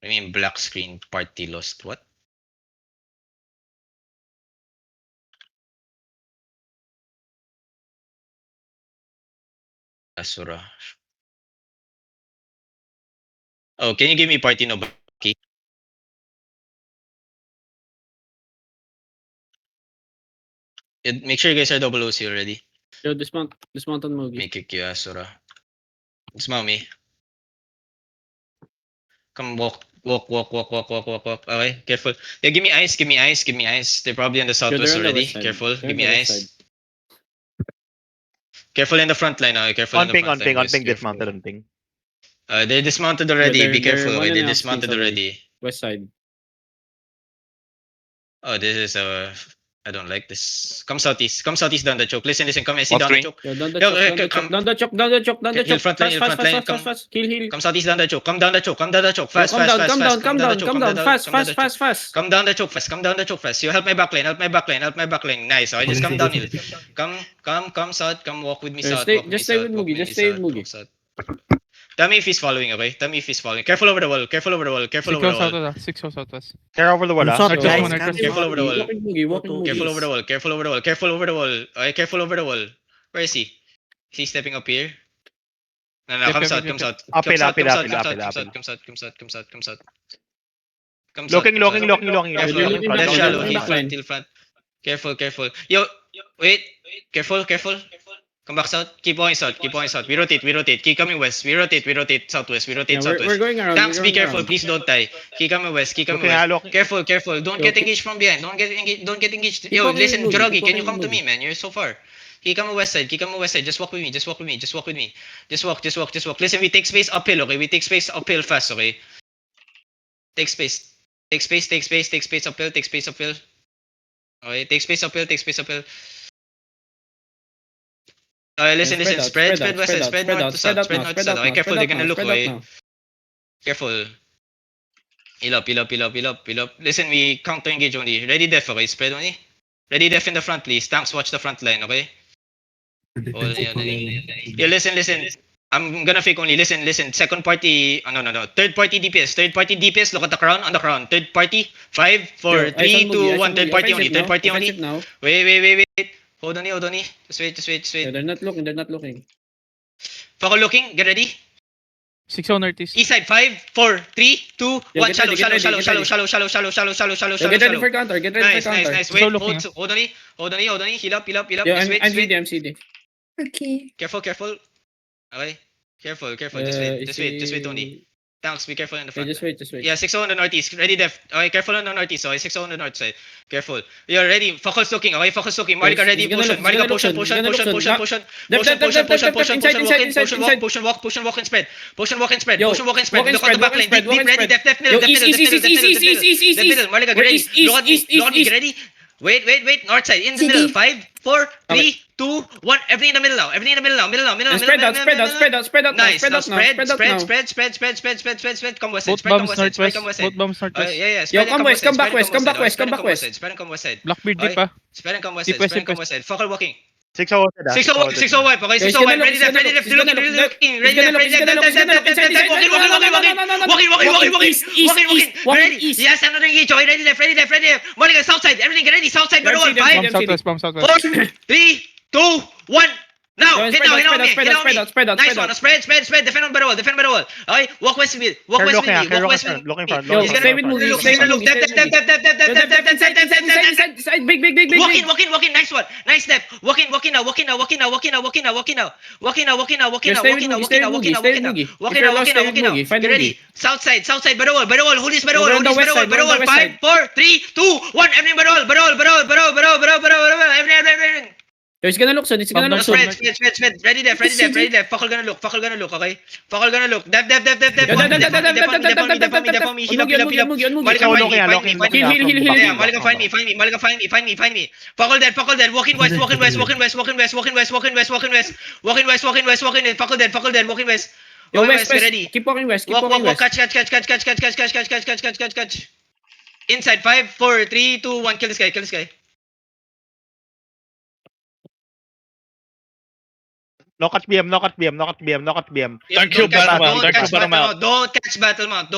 I mean, black screen party lost. What? Asura. Oh, can you give me party no Baki? Make sure you guys are double OC already. Yo, dismount on Mogi. Make kick you Asura. Dismount me. Come walk. Okay, careful. Yeah, give me ice. They're probably on the southwest they're on the already. west side. Careful. They're Give on me the west ice. side. Careful in the front line. Okay, careful in On the ping, front line. on Boys. ping, Careful. dismounted on ping. They're dismounted already. Be They're careful. one Okay, and a they're half dismounted screens away. already. West side. Oh, this is I don't like this. Come southeast down the choke. Listen. Come and see What down the screen? choke. Yo, down the Yo, choke, okay, down the come. choke, down the choke, down the choke, down the Heal choke. front line, Fast. Kill, heal. Come southeast down the choke. Come down the choke. Fast. Come down. Come down. Fast. Come down the choke fast. You help my backline. Nice. I just come downhill. Come south. Come walk with me south. Just stay with Mugi. Tell me if he's following, okay? Careful over the wall. 6 southwest. Care over the wall, Shot, ah. guys. Careful over the wall. Walking Mugi. Careful over the wall. Okay, careful over the wall. Where is he? Is he stepping up here? No, come south. Apil. Looking. Left shallow, heel Backline. front. Careful. Yo, wait. Careful. Come back south. Keep going south. We rotate. Keep coming west. We rotate southwest. Yeah, we're going around. Tanks, be careful. Please don't die. Keep coming west. Careful. Don't get engaged from behind. Don't get engaged. Yo, walking listen, with Mugi, Jorogi, keep can you walking come to with me, man? You're so far. Keep coming west side. Just walk with me. Just walk. Listen, we take space uphill, okay? We take space uphill fast, okay? Take space uphill. Okay, take space uphill. Listen. Spread west side. Spread north to south. Okay, careful. They're gonna look away. Careful. Heal up. Listen, we counter engage only. Ready def, okay? Spread only. Ready def in the front, please. Tanks, watch the front line, okay? Yeah, listen. I'm gonna fake only. Listen. Second party. No. Third party DPS. Look at the crown. On the crown. Third party. 5, 4, 3, 2, 1. Third party only. Wait. Hold on. Just wait. Yeah, they're not looking. Fucker looking. Get ready. 6 northeast. East side. 5, 4, 3, 2, 1. Yeah, get Shallow. ready. Get ready for counter. Nice. Wait. So looking, Hold on. Heal up. Yeah, Just wait. I'm CD. Okay. Careful. Okay. Careful. Just wait, Tony. Tanks, be careful in the Yeah, front. just wait. Yeah, 6 on the northeast. Ready, def. Okay, careful on the northeast. Okay, 6 on the north side. Careful. You're ready. Focus looking. Okay, focus looking. Marika ready. He's gonna Marika look, push. he's gonna look. Push, walk and spread. Yo, Push, walk and spread. walk and Look at the spread, back walk and lane. spread, Deep, walk and ready. spread. Def Yo, middle. Def middle. Marika, get ready. Look at me. Get ready. Wait. North side. In the middle. 5, 4, 3, 2, 1. Everything in the middle now. And spread out. Nice. Spread Now out now. spread. Come west side. Both Spread bombs northwest. Yeah. Yo, come west. Come back west. Spread and come west side. Blackbeard deep, ah. Spread and come west Deep side. Fucker walking. 6 hours. 6 wipe. Okay, 6 wipe. Ready left. Looking. Ready left. Walking. Yes, another engage. Okay, ready left. Monica, south side. Everything ready. South side. Better one. 5, Bomb southwest. 4, 3, 2, 1. Now, hit now. Spread out. Nice one. Spread. Defend on better wall. Okay, walk west with me. Looking front. Yo, stay with Mugi. Side. Big. Walking. Nice one. Nice step. Walking now. Walking now. Get ready. South side. Better wall. Who is better wall? 5, 4, 3, 2, 1. Everything better wall. Everything. Yo, it's gonna look soon. Spread. Ready there. Fucker gonna look, okay? Fucker gonna look. Def. Heal up. Malika, find me. Fucker dead. Walking west. Fucker dead. Walking west. Yo, West, get ready. Keep walking west. Walk. Catch. Inside. 5, 4, 3, 2, 1. Kill this guy. No catch BM. Thank you, Batman. Don't catch battle mount.